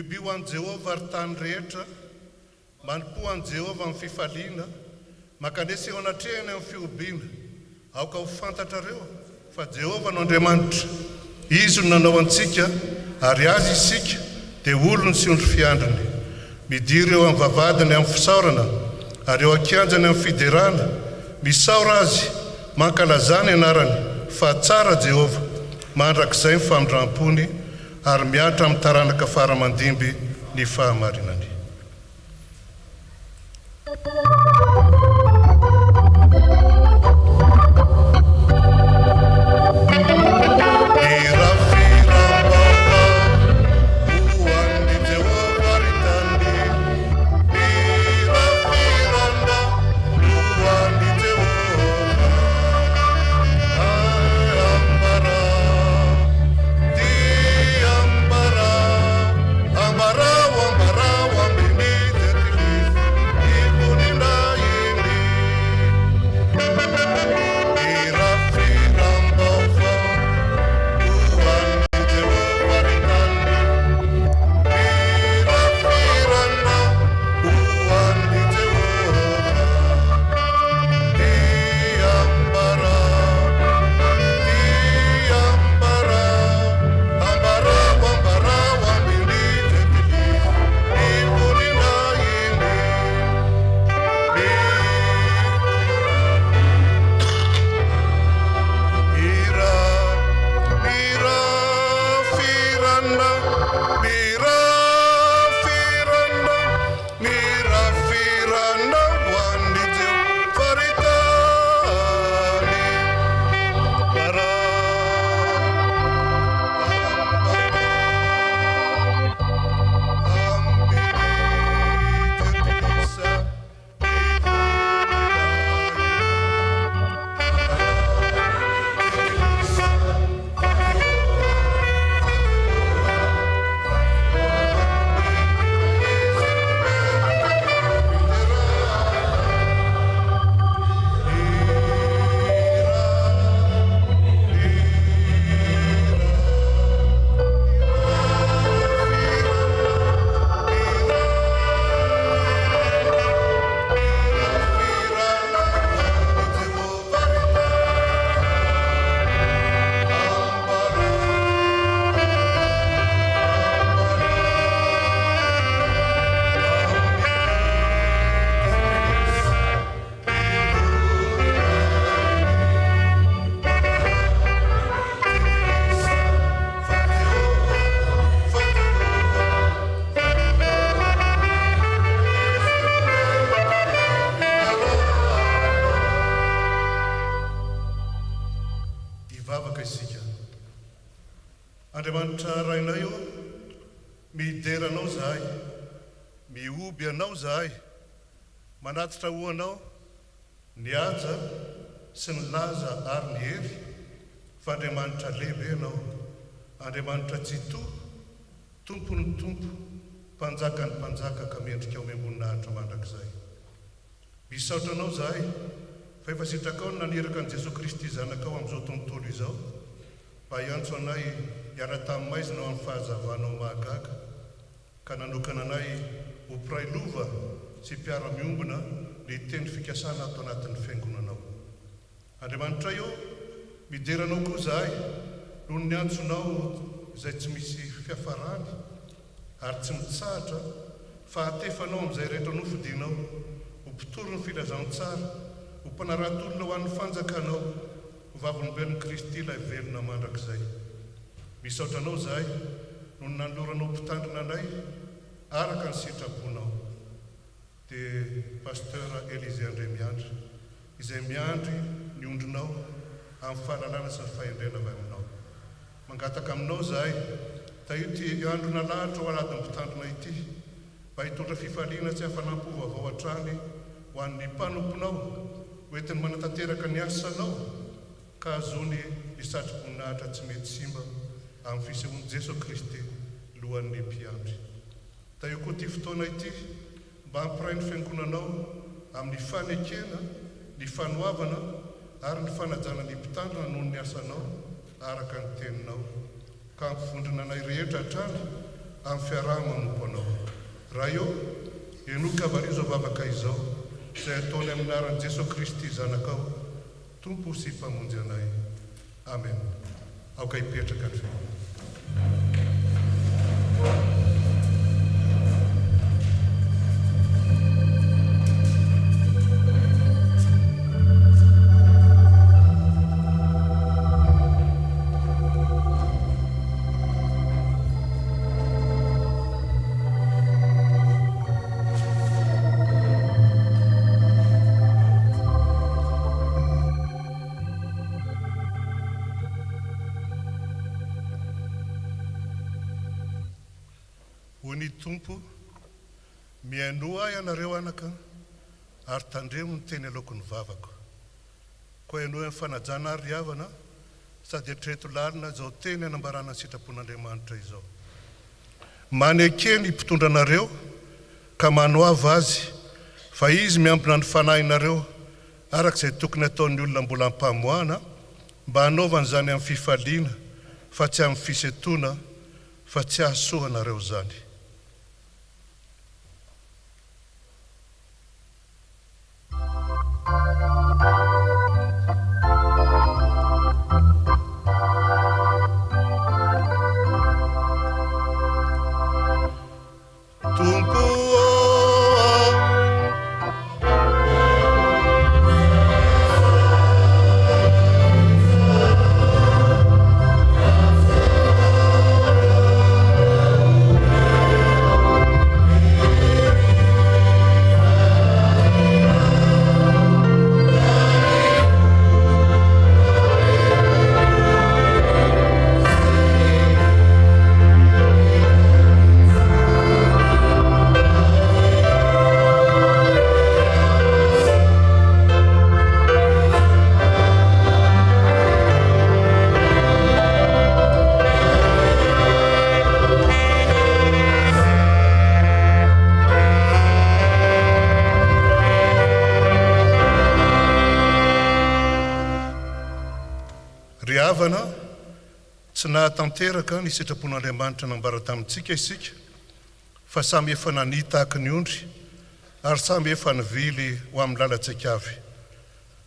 Biby ho an Jehova ary tany rehetra, manompo an Jehova amin'ny fifaliana, makanesy eo anatrehany amin'ny fiobiana. Aoka ho fantatrareo fa Jehova no Andriamanitra, izy no nanao antsika ary azy isika dia olony sy ondry fiandriny. Midiry eo amin'ny vavadiny amin'ny fisaorana ary eo ankianjany amin'ny fiderana. Misaora azy mankalazany anarany fa tsara Jehova, mandrakizay ny famindram-pony ary miatra amin'ny taranaka faramandimby ny fahamarinany. Andriamanitra rainay io, mideranao zahay, mioby anao zahay, manatitra hoanao, ny aja sy ny laza ary ny hery, fa Andriamanitra lehibe anao, Andriamanitra tsy to, tompony tompo, mpanjakany mpanjaka ka mendrika ao ambony-nahitra mandrakizay. Misaotra anao zahay, fa efa sitrakao naniraka an Jesosy Kristy zanakao amin'izao tontolo izao, mba hiantso anay hiara tamin'ny maizina ao amin'ny fahazavanao mahagaga, ka nanokana anay ho mpiray lova sy mpiara-miombona ny teny fikasana ato anatin'ny fiangonanao. Andriamanitra io, mideranao koa zahay, noho ny antsonao izay tsy misy fiafarany, ary tsy mitsahatra, fa hatefanao amin'izay rehetra nofidinao, ho mpitoro ny filazantsara, ho mpanarantolona ho an'ny fanjakanao, ho vavolombelon'ny Kristy ilay velona mandrakizay. Misaotra anao zahay, noho ny nanoloranao mpitandrina anay, araka ny sitraponao. Dia Pasteur Élisée Andremiandry, izay miandry ny ondrinao amin'ny fahalalana sy ny fahendrena avy aminao. Mangataka aminao zahay, ta ity andro nalahatra ho aladin'ny mpitandrina ity, mba hitondra fifaliana tsy hafanampo vaovao hatrany ho an'ny mpanomponao, hoentiny manatanteraka ny asanao, ka azony isatrym-poninahitra tsy mety simba amin'ny fisehoan'i Jesosy Kristy lohan'ny mpiandry. Da io koa ty fotoana ity, mba hampiray ny fiangonanao amin'ny fanekena, ny fanoavana ary ny fanajana ny mpitandrina noho ny asanao araka ny teninao, ka ampivondrina anay rehetra hatrany amin'ny fiaraha-manompo anao. Raha eo enoka avarizo vavaka izao izay ataony amin'ny anaran'i Jesosy Kristy zanakao, Tompo sy mpamonjy anay. Amen. Aoka hipetraka ny fiainana. Hoy ny Tompo, miaino ahy ianareo anaka ary tandremo ny teny aloako ny vavako. Koa ianao amin'ny fanajana ary havana sady hatreto lalina izao teny hanambarana ny sitrapon'Andriamanitra izao. Maneke ny mpitondra anareo ka manohava azy fa izy miampina ny fanahinareo arak'izay tokony ataon'ny olona mbola ampamoana mba hanaovana izany amin'ny fifaliana fa tsy amin'ny fisetona fa tsy hahasoanareo zany. Havana tsy nahatanteraka ny sitrapon'Andriamanitra nambara tamintsika isika fa samy efa nanita ny ondry ary samy efa nivily ho amin'ny lalantsika avy.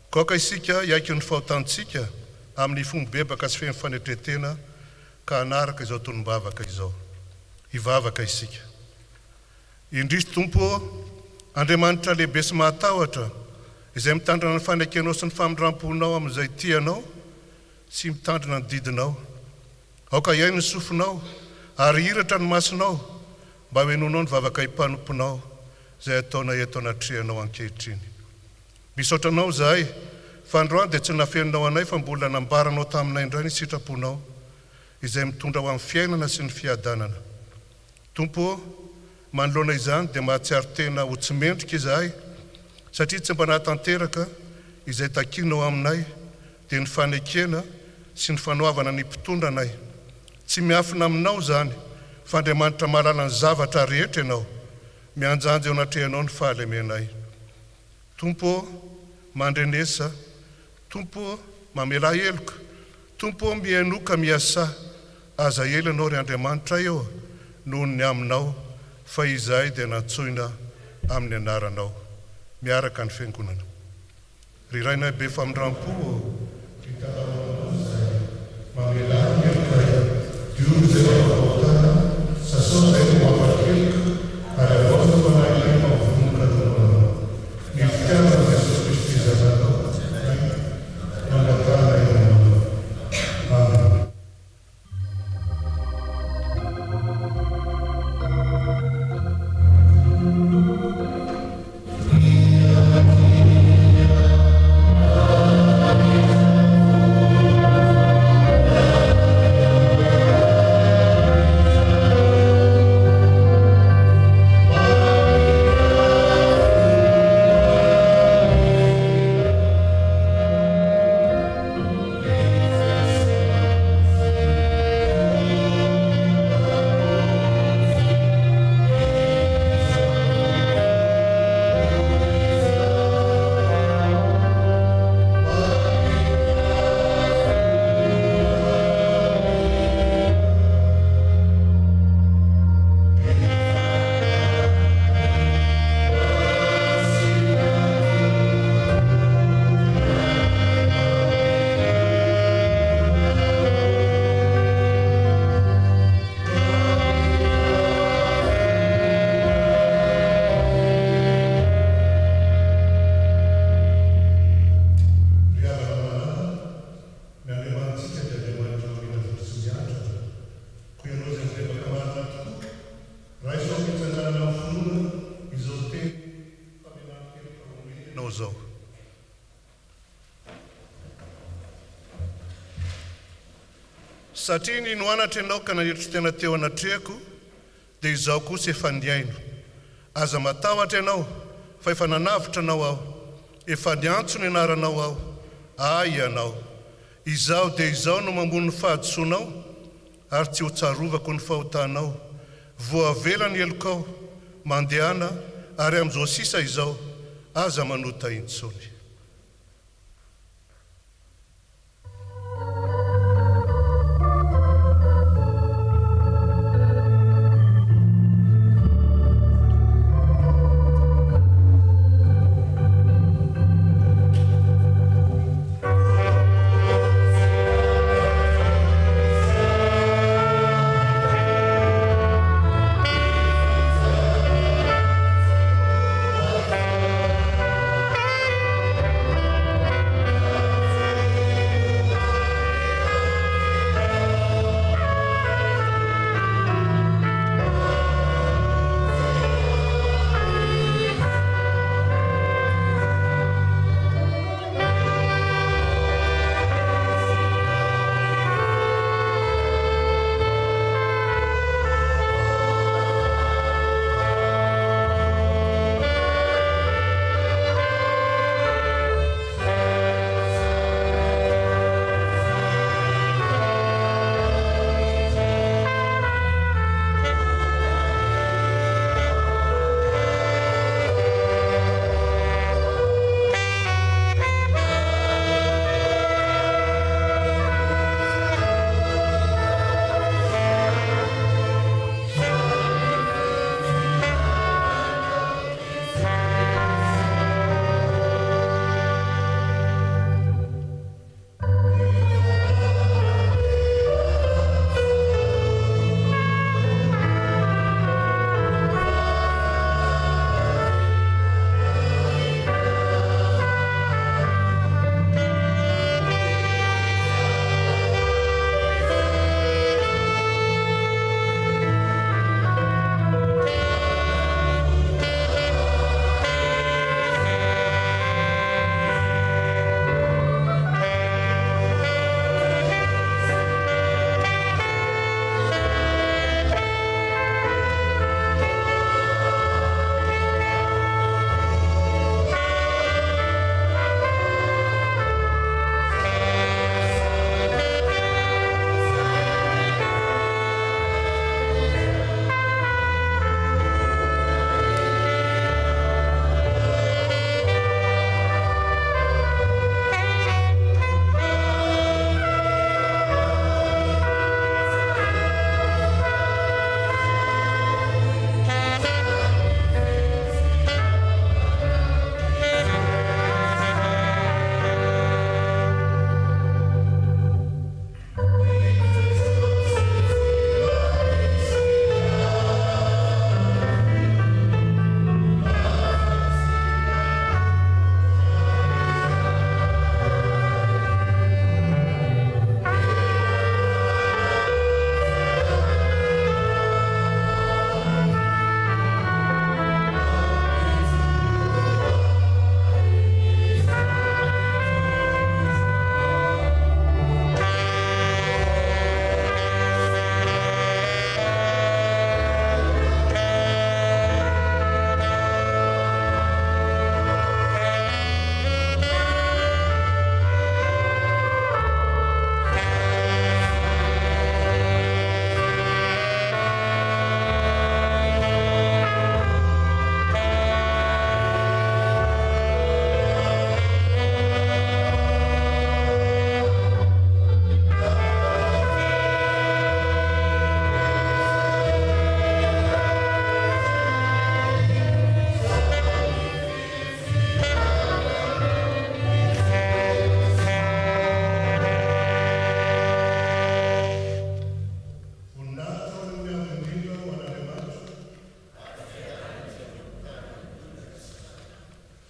Koka isika iaiky ny fahotantsika amin'ny fomba bebaka sy feno fanetretena ka hanaraka izao tonom-bavaka izao. Hivavaka isika. Indrisy Tompo, Andriamanitra lehibe sy mahatahotra izay mitandrina ny fanekenao sy ny famindramponao amin'izay tianao sy mitandrina ny didinao. Aoka iaino ny sofinao ary hiratra ny masinao mba hoenonao ny vavaka himpanomponao izay ataona eto anatrehanao ankehitriny. Misaotranao zahay fa androany dia tsy nafeninao anay fa mbola nambaranao taminay indray ny sitraponao izay mitondra ho amin'ny fiainana sy ny fiadanana. Tompo, manoloana izany dia mahatsiaro tena ho tsy mendrika izahay satria tsy mba nahatanteraka izay takinao aminay dia ny fanekena sy ny fanoavana ny mpitondra anay. Tsy miafina aminao zany fa Andriamanitra mahalala ny zavatra rehetra ianao, mianjanja eo anatrehanao ny fahalemenay. Tompo, mandrenesa, Tompo, mamela heloka, Tompo, miainoka miasa, aza ela ianao ry Andriamanitra eo noho ny aminao fa izahay dia natsoina amin'ny anaranao. Miaraka ny fiangonana. Rirainay be famindrampo, satria ninoanatra ianao ka nahitro tena teo anatrehako dia izaho kosa efa niaino. Aza matahotra ianao fa efa nanavitra anao aho, efa niantso ny anaranao aho. Ay ianao, izaho dia izaho no mambono ny fahadisoanao ary tsy ho tsarovako ny fahotanao. Voavela ny elokao mandehana ary amin'izao sisa izao aza manota intsony.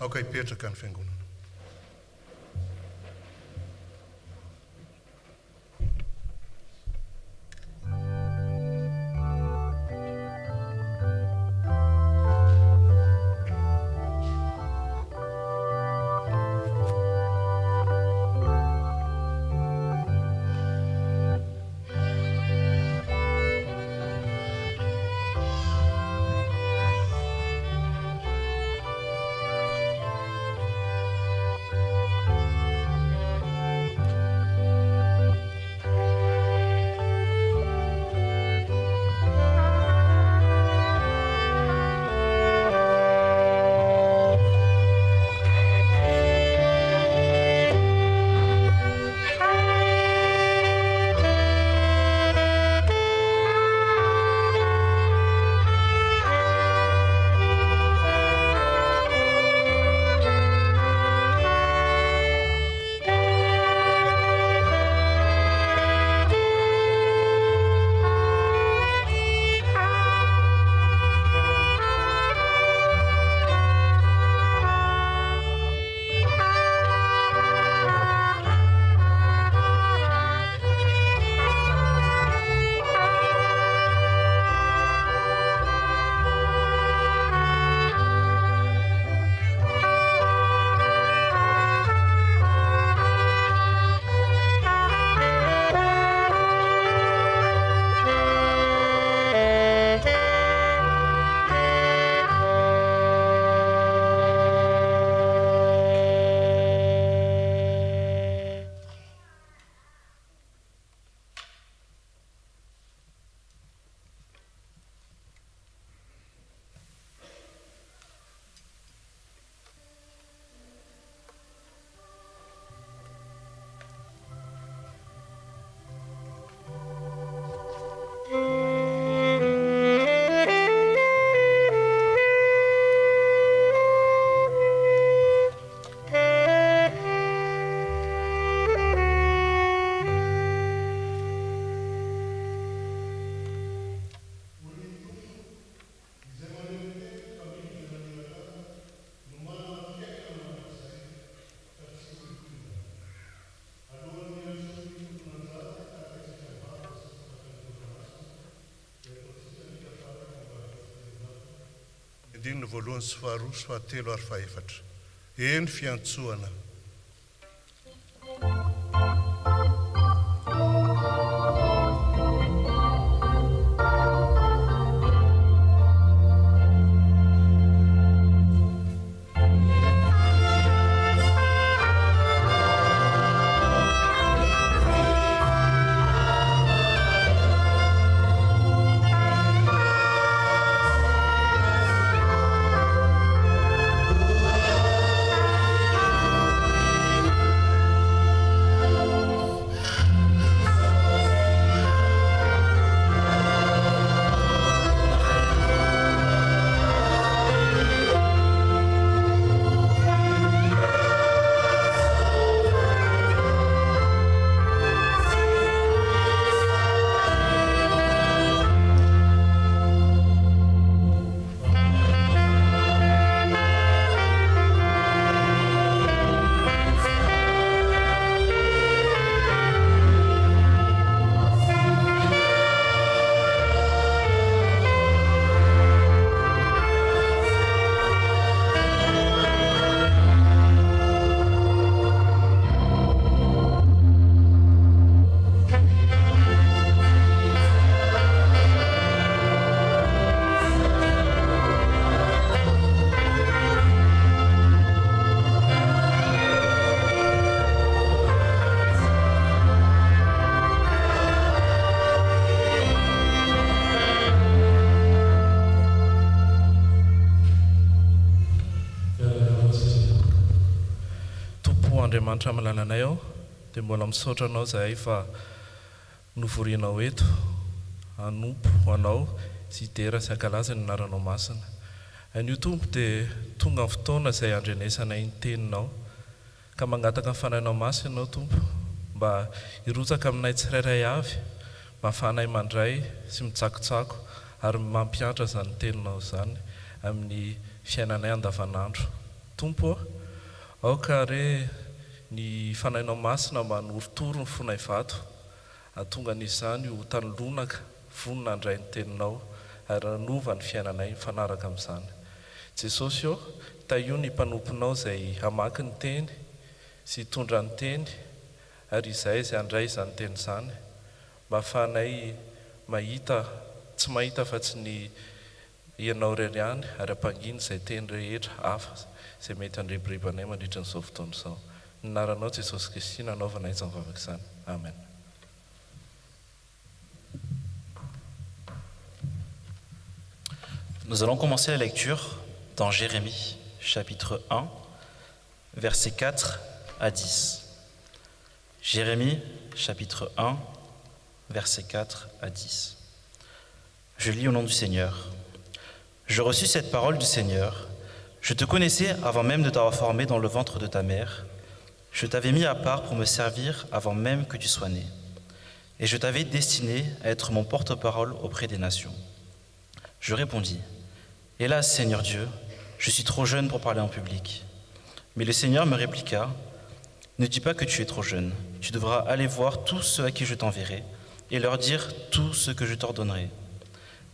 Aoka hipetraka ny fiangonana. andininy voalohany sy faharoa sy fahatelo ary faefatra. Eny fiantsoana. Andriamanitra malalana ao dia mbola misaotra anao zahay fa novorianao eto hanompo anao sy hidera sy hankalaza ny anaranao masina. Anio tompo dia tonga amin'ny fotoana izay andrenesanay ny teninao ka mangataka ny fanahinao masina ianao tompo mba hirotsaka aminay tsirairay avy mba hahafahanay mandray sy mitsakotsako ary mampianatra izany teninao izany amin'ny fiainanay andavanandro. Tompo aoka re ny fanahinao masina mba noritoro ny fonay vato atonga n'izany ho tanolonaka vonona andray ny teninao ary nanova ny fiainanay mifanaraka amin'izany. Jesosy eo taio ny mpanomponao izay hamaky ny teny sy hitondra ny teny ary izay andray izany teny izany mba ahafahanay mahita tsy mahita fa tsy ny ianao irery ihany ary ampanginy izay teny rehetra hafa izay mety handribiribanay mandritra n'izao fotoana izao. Naranao Jesosy Kristy nanaovanay izany vavaka izany. Amen. Nous allons commencer la lecture dans Jérémie, chapitre 1, versets 4 à 10. Jérémie, chapitre 1, versets 4 à 10. Je lis au nom du Seigneur. Je reçus cette parole du Seigneur. Je te connaissais avant même de t'avoir formé dans le ventre de ta mère. Je t'avais mis à part pour me servir avant même que tu sois né. Et je t'avais destiné à être mon porte-parole auprès des nations. Je répondis, « Hélas, Seigneur Dieu, je suis trop jeune pour parler en public. » Mais le Seigneur me répliqua, « Ne dis pas que tu es trop jeune. Tu devras aller voir tous ceux à qui je t'enverrai et leur dire tout ce que je t'ordonnerai.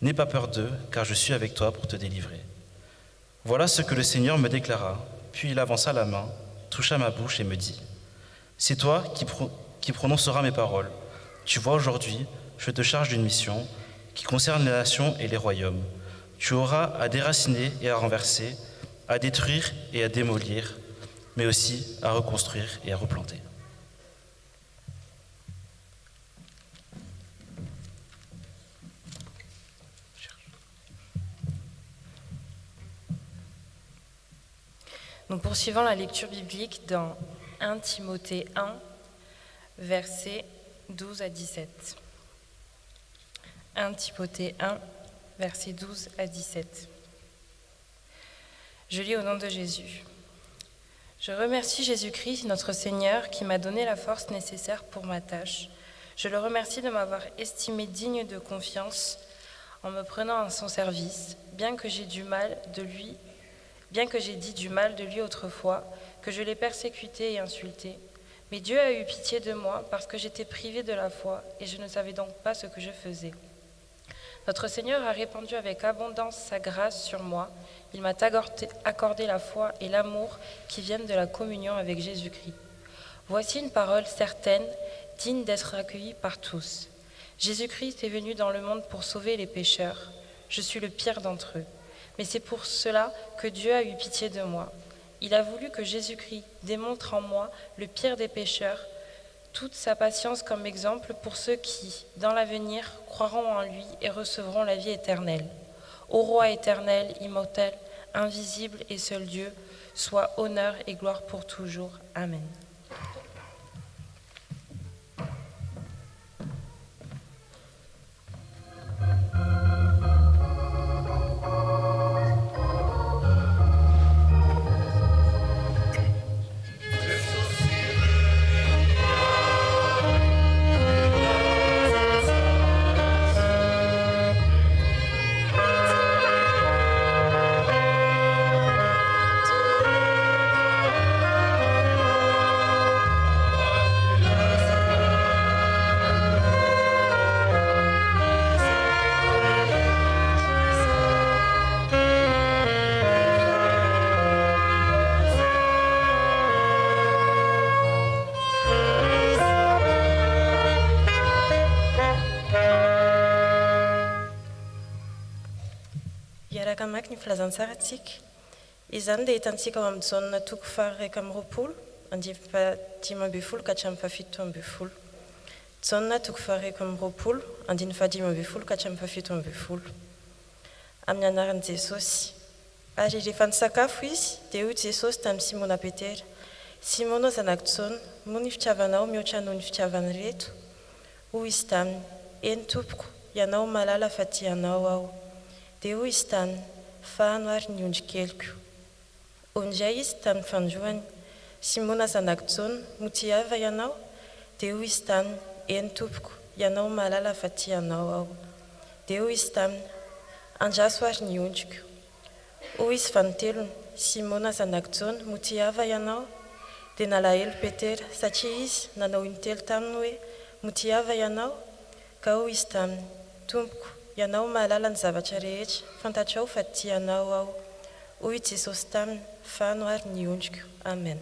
N'aie pas peur d'eux, car je suis avec toi pour te délivrer. » Voilà ce que le Seigneur me déclara. Puis il avança la main, toucha ma bouche et me dit, « C'est toi qui prononceras mes paroles. Tu vois, aujourd'hui, je te charge d'une mission qui concerne les nations et les royaumes. Tu auras à déraciner et à renverser, à détruire et à démolir, mais aussi à reconstruire et à replanter. » Nous poursuivons la lecture biblique dans 1 Timothée 1, versets 12 à 17. 1 Timothée 1, versets 12 à 17. Je lis au nom de Jésus. Je remercie Jésus-Christ, notre Seigneur, qui m'a donné la force nécessaire pour ma tâche. Je le remercie de m'avoir estimé digne de confiance en me prenant à son service, bien que j'ai dit du mal de lui autrefois, que je l'ai persécuté et insulté. Mais Dieu a eu pitié de moi parce que j'étais privée de la foi et je ne savais donc pas ce que je faisais. Notre Seigneur a répandu avec abondance sa grâce sur moi. Il m'a accordé la foi et l'amour qui viennent de la communion avec Jésus-Christ. Voici une parole certaine, digne d'être accueillie par tous. Jésus-Christ est venu dans le monde pour sauver les pécheurs. Je suis le pire d'entre eux. Mais c'est pour cela que Dieu a eu pitié de moi. Il a voulu que Jésus-Christ démontre en moi, le pire des pécheurs, toute sa patience comme exemple pour ceux qui, dans l'avenir, croiront en lui et recevront la vie éternelle. Ô Roi éternel, immortel, invisible et seul Dieu, soit honneur et gloire pour toujours. Amen. Ny filazantsaratsika izany dia hitantsika ao amin'ny jauna toko faharaiky amin'ny roapolo andimy fahadimy ambin'ny folo ka hatramin'ny fahafito ambin'ny folo. Jauna toko faharaiky amin'ny roapolo andiny fahadimy ambin'ny folo ka hatramin'ny fahafito ambin'ny folo. Amin'ny anaran'i Jesosy. Ary rehefa nisakafo izy dia hoy Jesosy tamin'ny Simona Petera: Simona zanaky Jaona, moa ny fitiavanao mihoatra noho ny fitiavany reto? Hoy izy taminy: Eny tompoko, ianao malala fa tianao aho. Dia hoy izy taminy: Fano ary ny ondrikeliko. Ondray izy tamin'ny fandroany: Simona zanaky Jaona, mo tiava ianao? Dia hoy izy taminy: Eny tompoko, ianao malala fa tianao aho. Dia hoy izy taminy: Andraso ary ny ondriko. Hoy izy fanotelony: Simona zanaky Jaona, mo tiava ianao? Dia nalahelo Petera satria izy nanao intelo taminy hoe: mo tiava ianao? Ka hoy izy taminy: Tompoko, ianao malala ny zavatra rehetra, fantatrao fa tianao aho. Hoy Jesosy taminy: Fano ary ny ondriko. Amen.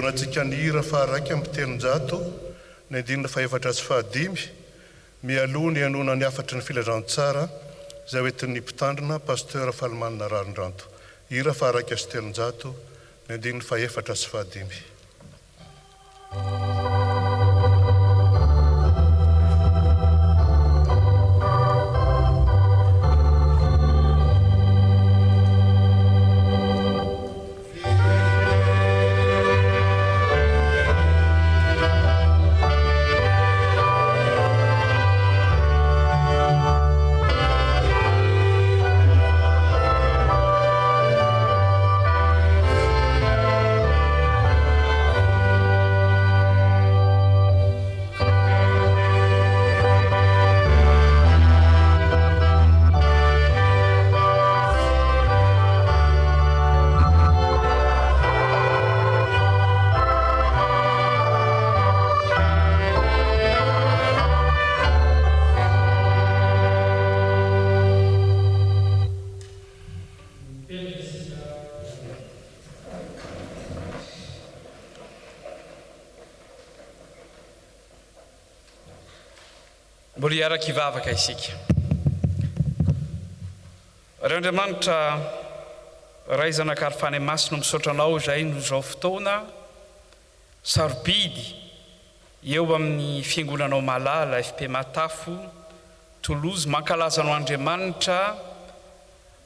Antsika ny hira faharaiky amin'ny telonjato ny andinina faefatra sy fahadimy mialoha ny anona ny afatry ny filazantsara izay hoentin'ny mpitandrina pasteur Falimanina Rarindranto. Hira faharaiky sy telonjato ny andinina faefatra sy fahadimy. Mbola hiaraka hivavaka isika. Ry Andriamanitra, ray zanak'Arifany Masina misaotra anao izay no izao fotoana sarobidy eo amin'ny fiangonanao malala FP Matafo Toulouse, mankalaza anao Andriamanitra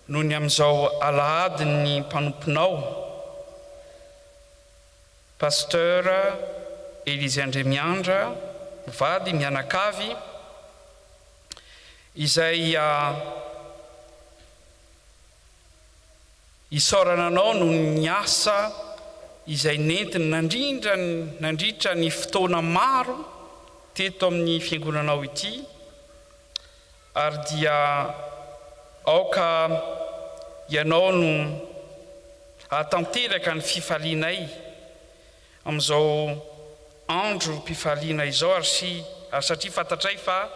noho ny amin'izao alahady ny mpanomponao pasteur Élisée Andremiandra mivady mianakavy izay isaorana anao no ny asa izay nentiny nandritra ny fotoana maro teto amin'ny fiangonanao ity ary dia aoka ianao no atanteraka ny fifalianay amin'izao andro mpifaliana izao ary satria fantatray fa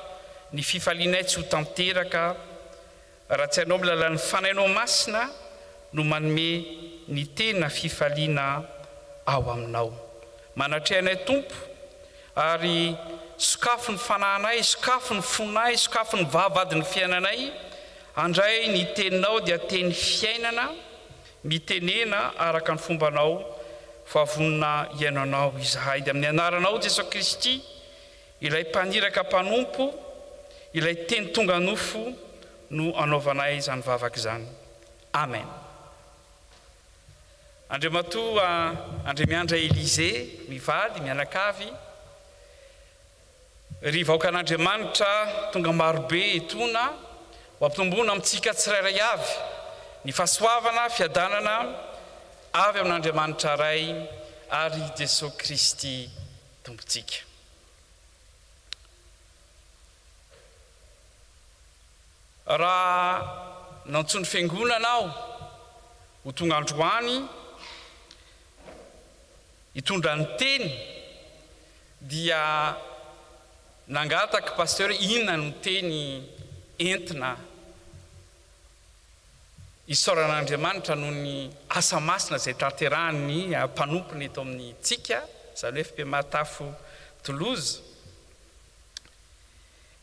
ny fifalianay tsy ho tanteraka raha tsy hainao milalan'ny fanainao masina no manome ny tena fifaliana ao aminao. Manatrehanay Tompo ary sokafo ny fanahinay, sokafo ny fonay, sokafo ny vavadiny fiainanay, andray ny teninao dia teny fiainana, mitenena araka ny fombanao favonina iainanao izahay. Dia amin'ny anaranao Jesosy Kristy, ilay mpaniraka mpanompo, ilay teny tonga nofo no anaovanay izany vavaka izany. Amen. Andriamatoa Andremiandra Élisée mivady mianakavy, ry vahoakan'Andriamanitra tonga marobe etona ho ampitombona amintsika tsirairay avy ny fahasoavana fiadanana avy amin'Andriamanitra ray ary Jesosy Kristy tompontsika. Raha nantsony fiangonana aho ho tonga androany hitondra ny teny dia nangataka pasteur inona no teny entina isaoran'Andriamanitra noho ny asa masina izay tanterahany mpanompony eto amin'ny tsika, izany hoe FPMA Tafo Toulouse,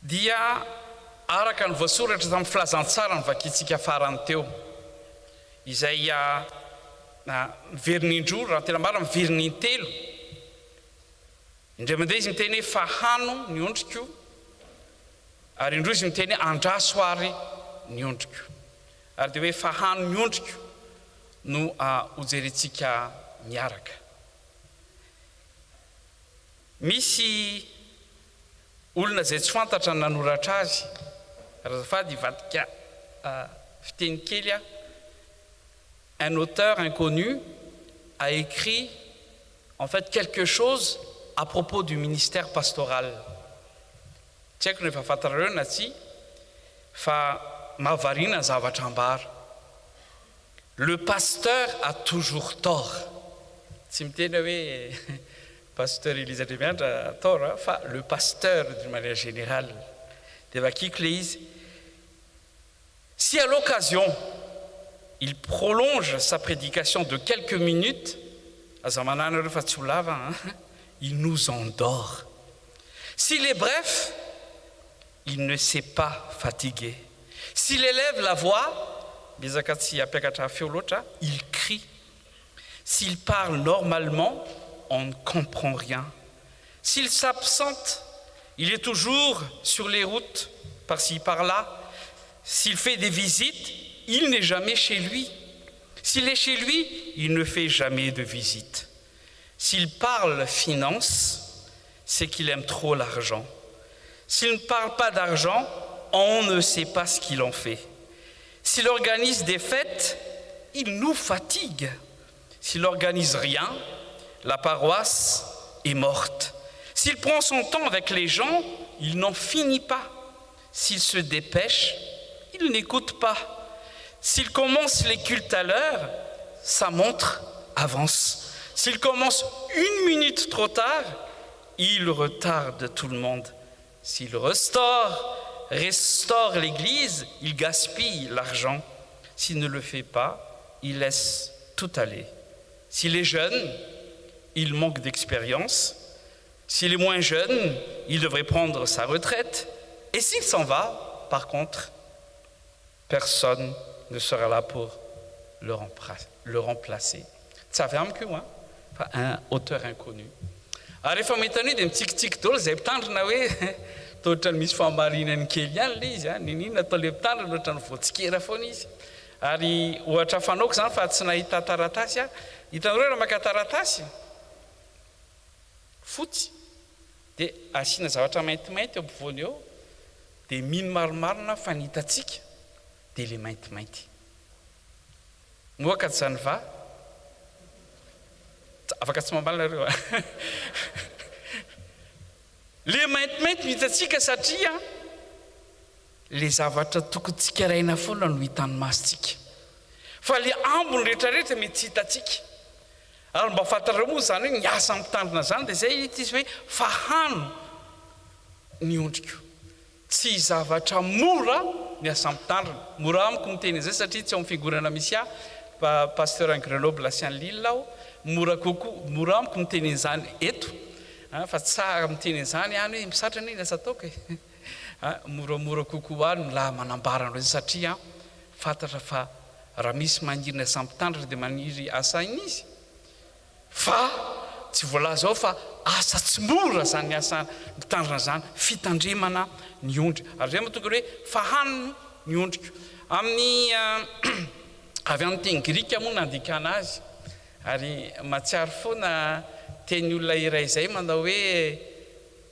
dia araka ny voasoratra tamin'ny filazantsara ny vakintsika farany teo izay verinin-droro raha tena marina verinin-telo indray mandeha izy miteny hoe fahano ny ondriko ary indroa izy miteny hoe andraso ary ny ondriko ary dia hoe fahano ny ondriko no hojerentsika miaraka. Misy olona izay tsy fantatra ny nanoratra azy raha azafady hivadika fiteny kely un auteur inconnu a écrit en fait quelque chose à propos du ministère pastoral. Tsy haiko rehefa fantarareo na tsy fa mahavariana zavatra ambara. Le pasteur a toujours tort. Tsy miteny hoe pasteur Élisée Andremiandra a tort fa le pasteur d'une manière générale. Dia vakiako le izy. Si à l'occasion il prolonge sa prédication de quelques minutes, il nous endort. S'il est bref, il ne s'est pas fatigué. S'il élève la voix, il crie. S'il parle normalement, on ne comprend rien. S'il s'absente, il est toujours sur les routes, par-ci, par-là. S'il fait des visites, il n'est jamais chez lui. S'il est chez lui, il ne fait jamais de visite. S'il parle finance, c'est qu'il aime trop l'argent. S'il ne parle pas d'argent, on ne sait pas ce qu'il en fait. S'il organise des fêtes, il nous fatigue. S'il n'organise rien, la paroisse est morte. S'il prend son temps avec les gens, il n'en finit pas. S'il se dépêche, il n'écoute pas. S'il commence les cultes à l'heure, sa montre avance. S'il commence 1 minute trop tard, il retarde tout le monde. S'il restaure l'église, il gaspille l'argent. S'il ne le fait pas, il laisse tout aller. S'il est jeune, il manque d'expérience. S'il est moins jeune, il devrait prendre sa retraite. Et s'il s'en va, par contre, personne ne sera là pour le remplacer. Ça fait un auteur inconnu. Ary rehefa mahitany dia mitsikitsiky daholo izay mpitandrina hoe tohatra ny misy fahamarinany kely ihany le izy, ninina atao le mpitandrina ohatrany voatsikera foana izy. ary ohatra fanaoko zany fa tsy nahita taratasy a hitanareo raha maka taratasy fotsy dia asiana zavatra maintimainty eo ampovoany eo dia mino maromarona fa ny hitatsika dia le maintimainty moaka zany va afaka tsy mambalinareo le maintimainty hitatsika satria le zavatra tokony tsikaraina foana no hitany masitsika fa le ambony rehetrarehetra mety tsy hitatsika ary mba fantareo moa zany hoe niasa mitandrina zany dia zay izy hoe fahano ny ondriko tsy zavatra mora ny asa mitandrina mora amiko miteny zay satria tsy ao amin'ny figorana misy pasteur en Grenoble sy en Lille aho mora kokoa amiko miteny izany eto fa tsara miteny izany any hoe misatrana iny asa ataoko moramora kokoa any laha manambara andro zay satria fantatra fa raha misy maniry ny asa mitandrina dia maniry asa iny izy fa tsy voalaza ao fa asa tsy mora zany ny asa mitandrina zany fitandremana ny ondry ary zay mahatonga hoe fahanony ny ondriko amin'ny avy amin'ny teny grika moa nandikana azy ary matsiaro foana teny olona iray zay manao hoe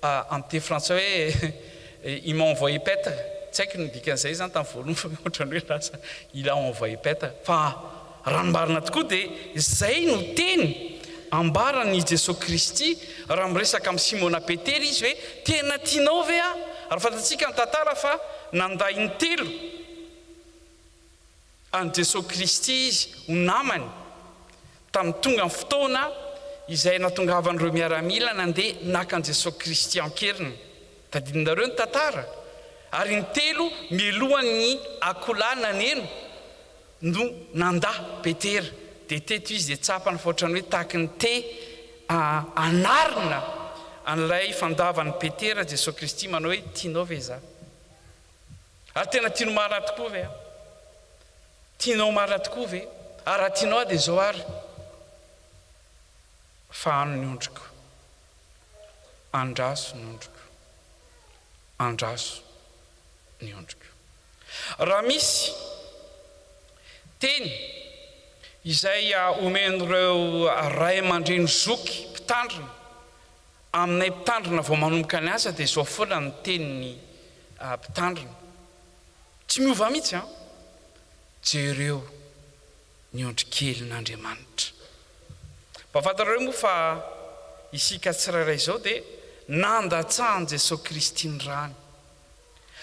en teny français hoe il m'a envoyé paître tsy haiko nidikan'izay zany tamin'ny voalohany fa ohatrany hoe lasa il a envoyé paître fa raha marina tokoa dia zay no teny ambarany Jesosy Kristy raha miresaka amin'ny Simona Petera izy hoe tena tianao ve a ary fantatsika ny tantara fa nanday ny telo any Jesosy Kristy izy ho namany tamin'ny tonga ny fotoana izay natongavan'ireo miaramila nandeha naka an Jesosy Kristy ankeriny tadidinareo ny tantara ary ny telo milohan'ny akolana neno no nanda Petera dia teto izy dia tsapany fotrany hoe tahaka ny te anarina an'ilay fandavany Petera Jesosy Kristy manao hoe tianao ve za ary tena tianao marina tokoa ve tianao marina tokoa ve ary raha tianao a dia zao ary fahano ny ondriko andraso ny ondriko andraso ny ondriko raha misy teny izay omen'ireo ray aman-dreny zoky mpitandrina aminay mpitandrina vao manomboka ny asa dia zao foana ny teniny mpitandrina tsy miova mihitsy jereo ny ondrikelin'Andriamanitra mba fantareo moa fa isika tsirairay zao dia nandatsahan Jesosy Kristy ny rany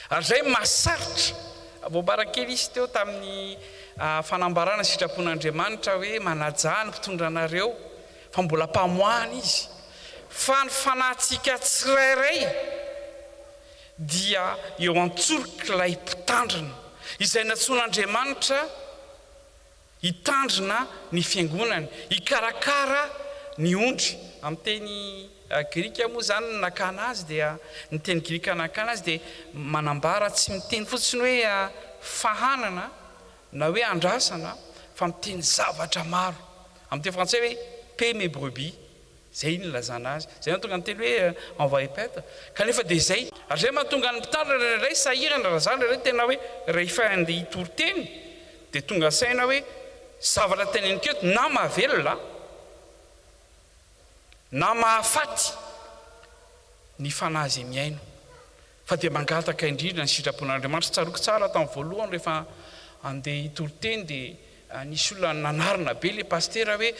ary zay mahasarotra voabarakely izy teo tamin'ny fanambarana sitrapon'Andriamanitra hoe manajah ny mpitondra anareo fa mbola mpamoahana izy fa ny fanahintsika tsirairay dia eo antsorok'ilay mpitandrina izay natsoan'Andriamanitra hitandrina ny fiangonany hikarakara ny ondry amin'ny teny grika moa zany nakana azy dia ny teny grika nakana azy dia manambara tsy miteny fotsiny hoe fahanana na hoe andrasana fa miteny zavatra maro amin'ny teny français hoe paix mes brebis zay ny lazana azy zay mahatonga ny teny hoe envoyé paître kanefa dia zay ary zay mahatonga ny mpitandrina iray sahirana raha zany iray tena hoe rehefa andeha hitory teny dia tonga saina hoe zavatra teneny keto na mahavelona na mahafaty ny fanahy zay miaino fa dia mangataka indrindra ny sitrapon'Andriamanitra tsaroko tsara tamin'ny voalohany rehefa andeha hitory teny dia nisy olona nanarina be le pastera hoe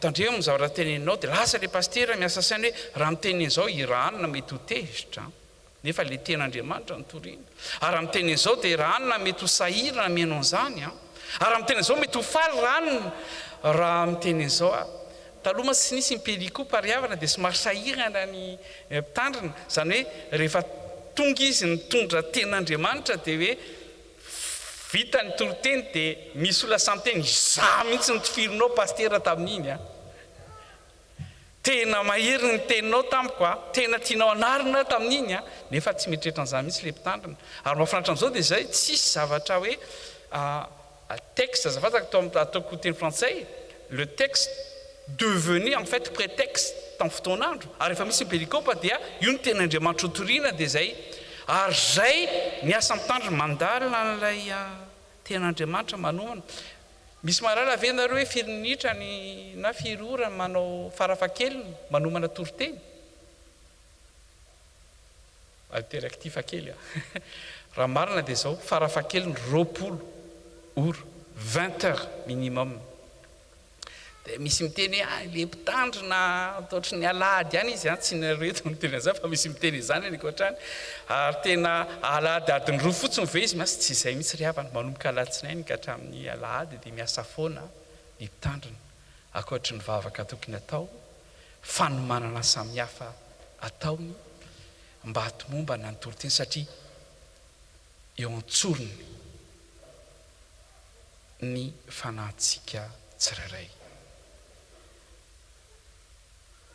tandremo ny zavatra teneninao dia lasa le pastera miasa saina hoe raha mitenen'izao irahanina mety ho tezitra nefa le ten'Andriamanitra nitoriana ary raha mitenen'izao dia irahanina mety ho sahirana miaino an'izany ary raha mitenen'izao mety ho faly ranona raha mitenen'izao taloha tsy nisy mpeliko pariavana dia somary sahirana ny mpitandrina zany hoe rehefa tonga izy nitondra ten'Andriamanitra dia hoe vita ny toriteny dia misy olona samy teny za mihitsy ny tofirinao pastera tamin'iny tena mahery ny teninao tamiko tena tianao anarina tamin'iny nefa tsy mieritreritra an'izany mihitsy le mpitandrina ary mahafinaritra an'izao dia zay tsisy zavatra hoe texte za fantaka ataoko teny frantsay le texte devenait en fait prétexte tamin'ny fotoan'andro ary rehefa misy perikopa dia io ny ten'Andriamanitra ho toriana dia zay ary zay ny asa mitandrina mandalina n'ilay ten'Andriamanitra manomana. Misy marala ve nareo hoe firinitra na firorany manao farafakeliny manomana toroteny? Alteractif fakely raha marina dia zao farafakeliny 20 ora 20 heures minimum. Dia misy miteny le mpitandrina ataotry ny alady any izy tsy nareto miteny an'izany fa misy miteny izany ny koatrany ary tena alady adiny 2 fotsiny ve izy miasa tsy izay mihitsy ry havana manomboka alatsinainy ka hatramin'ny alady dia miasa foana ny mpitandrina akoatry ny vavaka tokony atao fanomanana samihafa ataony mba hatomomba na nytoroteny satria eo antsorony ny fanahintsika tsirairay.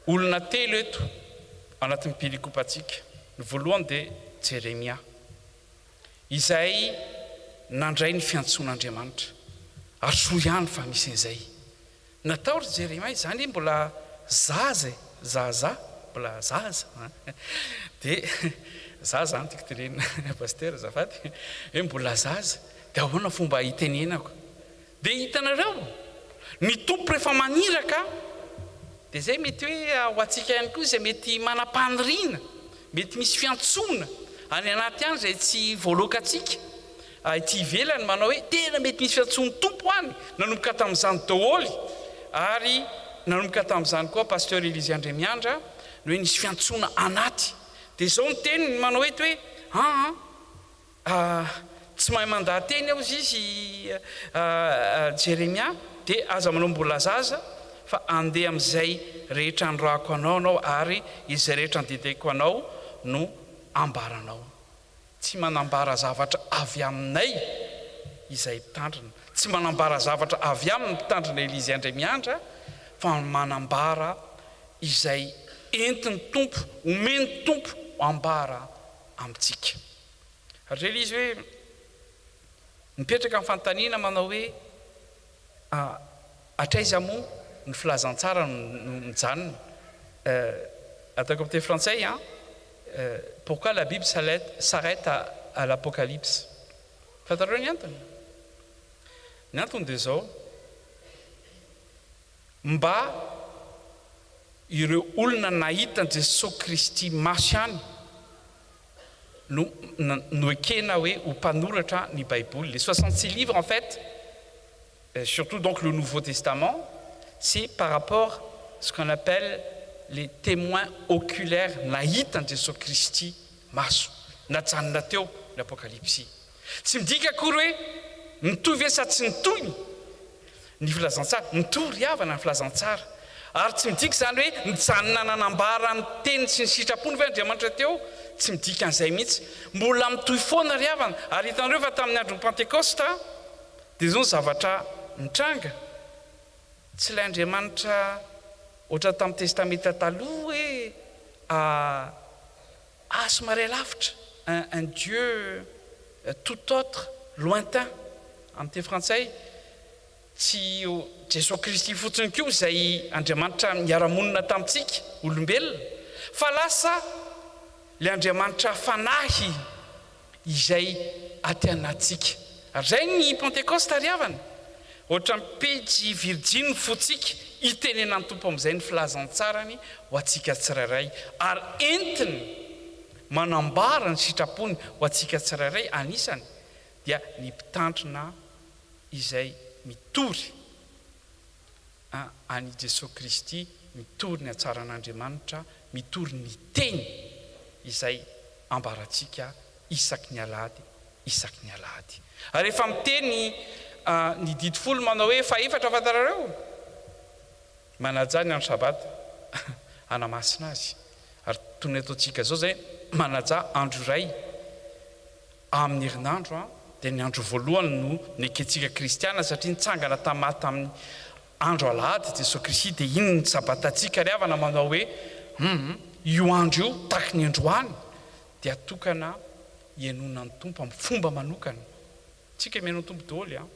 Olona telo eto anatin'ny perikopantsika. Ny voalohany dia Jeremia izay nandray ny fiantsoan'Andriamanitra ary soa ihany fa misy an'izay. Natao ry Jeremia izany mbola zaza mbola zaza dia zaza any tiako tenenina paster zafady hoe mbola zaza dia ahoana fomba hitenenako dia hitanareo ny tompo rehefa maniraka dia zay mety hoe ho antsika ihany koa izay mety manam-paniriana mety misy fiantsoana any anaty any izay tsy voaloaka antsika ity ivelany manao hoe tena mety misy fiantsoany tompo any nanomboka tamin'izany daholo ary nanomboka tamin'izany koa pasteur Élisée Andremiandra no hoe nisy fiantsoana anaty dia zao ny teniny manao hoe tsy mahay mandahateny aho izy Jeremia dia aza manao mbola zaza fa andeha amin'izay rehetra androako anao ary izay rehetra andedeko anao no ambaranao. Tsy manambara zavatra avy aminay izay mpitandrina, tsy manambara zavatra avy amin'ny mpitandrina Élisée Andremiandra fa manambara izay entiny tompo omeny tompo ambara amintsika. Ary izy hoe mipetraka amin'ny fanontaniana manao hoe atraiza moa ny filazantsara no mijanona. Ataoko amin'ny teny frantsay pourquoi la Bible s'arrête à l'Apocalypse. Fantareo ny antony? Ny antony dia zao mba ireo olona nahita Jesosy Kristy maso ihany no ekena hoe ho mpanoratra ny Baiboly. Les 66 livres en fait, surtout donc le Nouveau Testament, c'est par rapport à ce qu'on appelle les témoins oculaires nahita Jesosy Kristy maso najanona teo ny Apokalypsy. Tsy midika akory hoe mitovy sa tsy mitohy ny filazantsara, mitory havana ny filazantsara. Ary tsy midika zany hoe nijanona nanambara ny teny sy ny sitrapony ve Andriamanitra teo, tsy midika an'izay mihitsy. Mbola mitohy foana ry havana. Ary hitanareo fa tamin'ny andron'ny Pentekosta dia zao ny zavatra mitranga. Tsy ilay Andriamanitra ohatra tamin'ny testamenta taloha hoe sommaire lavitra, un Dieu tout autre, lointain amin'ny teny frantsay. Tsy Jesosy Kristy fotsiny koa izay Andriamanitra miara-monina tamintsika olombelona, fa lasa le Andriamanitra fanahy izay aty anatsika. Ary zay ny Pentekosta ry havana. Ohatra ny pejy Virginy fotsika itenenan'ny tompo amin'izay ny filazantsarany ho antsika tsirairay ary entiny manambara ny sitrapony ho antsika tsirairay. Anisany dia ny mpitandrina izay mitory any Jesosy Kristy, mitory ny atsaran'Andriamanitra, mitory ny teny izay ambarantsika isaky ny alady. Ary rehefa miteny ny dity folo manao hoe faefatra fantarareo manaja ny andro sabata anamasina azy. Ary toy ny ataontsika zao zay manaja andro iray amin'ny herinandro dia ny andro voalohany no nekentsika kristiana satria nitsangana tamin'ny andro alahady Jesosy Kristy dia iny ny sabatatsika ry havana manao hoe io andro io taky ny androany dia atokana ianona ny tompo amin'ny fomba manokana. Tsika miaino ny tompo daholo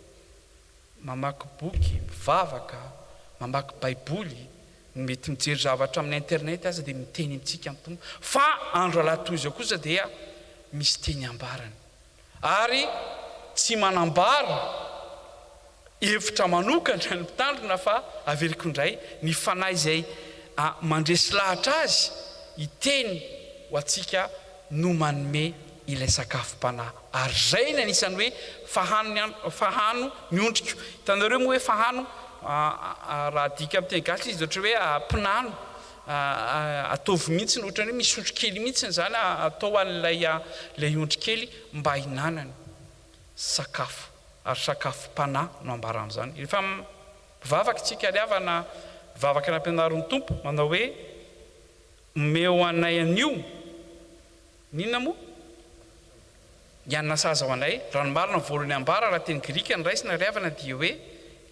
mamaky boky, mivavaka, mamaky baiboly, mety mijery zavatra amin'ny internet aza dia miteny amintsika ny tompo. Fa andro alahady toy izao kosa dia misy teny ambarany. Ary tsy manambara hevitra manokana ny mpitandrina fa aveliko indray ny fanahy izay mandresy lahatra azy hiteny ho antsika no manome ilay sakafom-panahy ary zay ny anisany hoe fahano miondrika. Hitanareo moa hoe fahano raha dika amin'ny teny gasy izy ohatra hoe mpinano ataovy mihitsy ohatra hoe misy otrokely mihitsy zany atao an'ilay ondrikely mba hinanany sakafo ary sakafom-panahy no ambarany zany. Rehefa mivavaka tsika riavana vavaka ny ampianarin'ny tompo manao hoe meo anay anio ninona moa ianona saza ho anay raha ny marina voalohany ambara raha teny grika ny raisina riavana dia hoe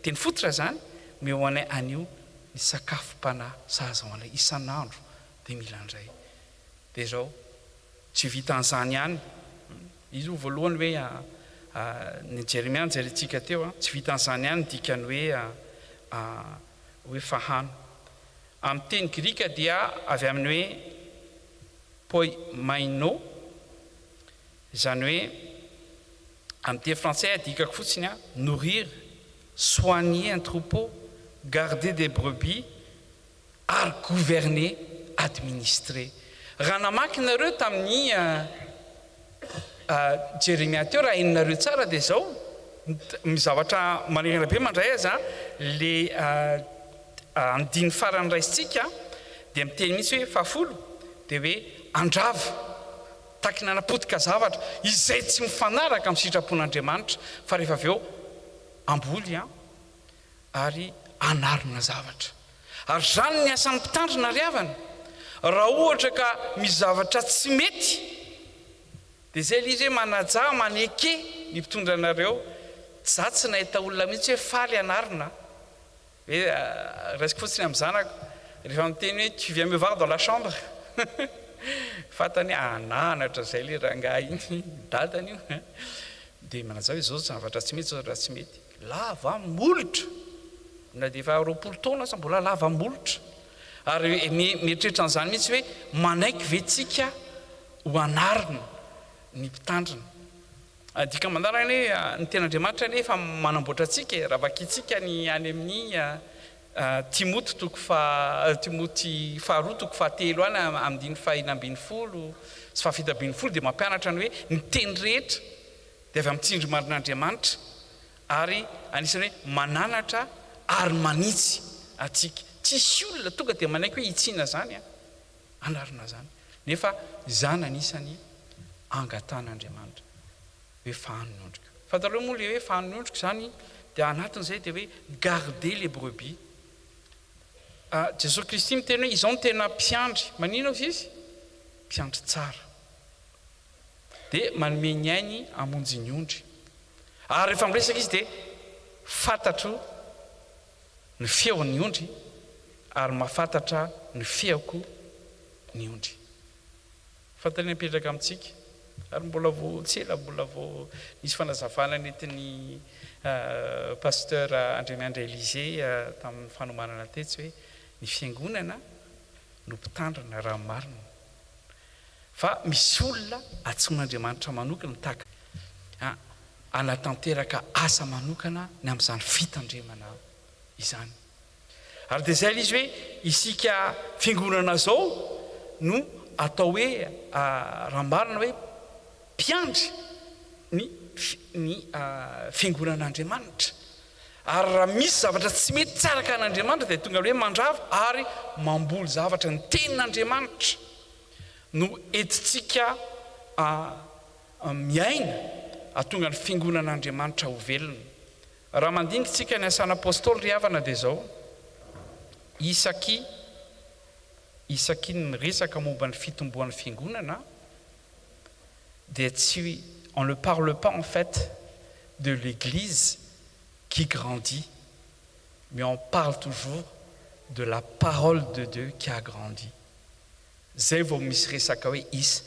teny fototra zany meo anay anio ny sakafom-panahy saza ho anay isan'andro dia mila andray dia zao tsy vita an'izany ihany izy ho voalohany hoe ny Jeremia nijerentsika teo tsy vita an'izany ihany dikany hoe fahano amin'ny teny grika dia avy amin'ny hoe poimaino izany hoe amin'ny teny français dikako fotsiny nourrir, soigner un troupeau, garder des brebis ary gouverner, administrer. Raha namaky nareo tamin'ny Jeremia teo raha henonareo tsara dia zao mizavatra manerana be mandray azy le andiny farany raisitsika dia miteny mihitsy hoe fahafolo dia hoe andrava taky nanapotika zavatra izay tsy mifanaraka amin'ny sitrapon'Andriamanitra fa rehefa avy eo amboly ary anarina zavatra. Ary zany ny asan'ny mpitandrina riavana raha ohatra ka misy zavatra tsy mety dia zay ilay izy hoe manaja maneke ny mpitondra anareo za tsy nahita olona mihitsy hoe faly anarina hoe raisiko fotsiny amin'ny zanako rehefa miteny hoe tu viens me voir dans la chambre fatany ananatra zay le rangahy iny dadany io dia manaja hoe zao zavatra tsy mety, zavatra tsy mety lava molotra na dia efa 20 taona sa mbola lava molotra ary mieritreritra an'izany mihitsy hoe manaiky ve tsika ho anarina ny mpitandrina. Dika mandarana hoe ny ten'Andriamanitra ny efa manamboatra antsika raha vakitsika ny any amin'ny Timoty faharoa toko fahatelo any amin'ny diny fahinambin'ny folo sy fahafitambin'ny folo dia mampianatra ny hoe ny teny rehetra dia avy amin'ny tsindry marin'Andriamanitra ary anisany hoe mananatra ary manitsy atsika. Tsisy olona tonga dia manaiky hoe hitsiana zany anarina zany nefa zany anisany angatan'Andriamanitra hoe fahanonyondrika. Fantareo moa le hoe fahanonyondrika zany dia anatin'izay dia hoe garder les brebis. Jesosy Kristy miteny hoe izao no tena mpiandry manino azy izy mpiandry tsara dia manome ny ainy hamonjy ny ondry ary rehefa miresaka izy dia fantatro ny feon'ny ondry ary mahafantatra ny feoko ny ondry. Fantarina mipetraka amintsika ary mbola vao tsela mbola vao nisy fanazavana nentin'ny pasteur Andriamiandra Élisée tamin'ny fanomanana tetsy hoe ny fiangonana no mpitandrina raha marina fa misy olona antson'Andriamanitra manokana tahaka anatanteraka asa manokana ny amin'izany fitandremana izany. Ary dia zay izy hoe isika fiangonana zao no atao hoe raha marina hoe mpiandry ny fiangonan'Andriamanitra ary raha misy zavatra tsy mety tsaraka an'Andriamanitra dia tonga hoe mandrava ary mamboly zavatra ny tenin'Andriamanitra no entitsika miaina atonga ny fiangonan'Andriamanitra ho velona. Raha mandinika tsika ny asan'ny apôstôly riavana dia zao isaky ny resaka momba ny fitomboan'ny fiangonana dia tsy on ne parle pas en fait de l'église qui grandit mais on parle toujours de la parole de Dieu qui a grandi. Zay vao misy resaka hoe isy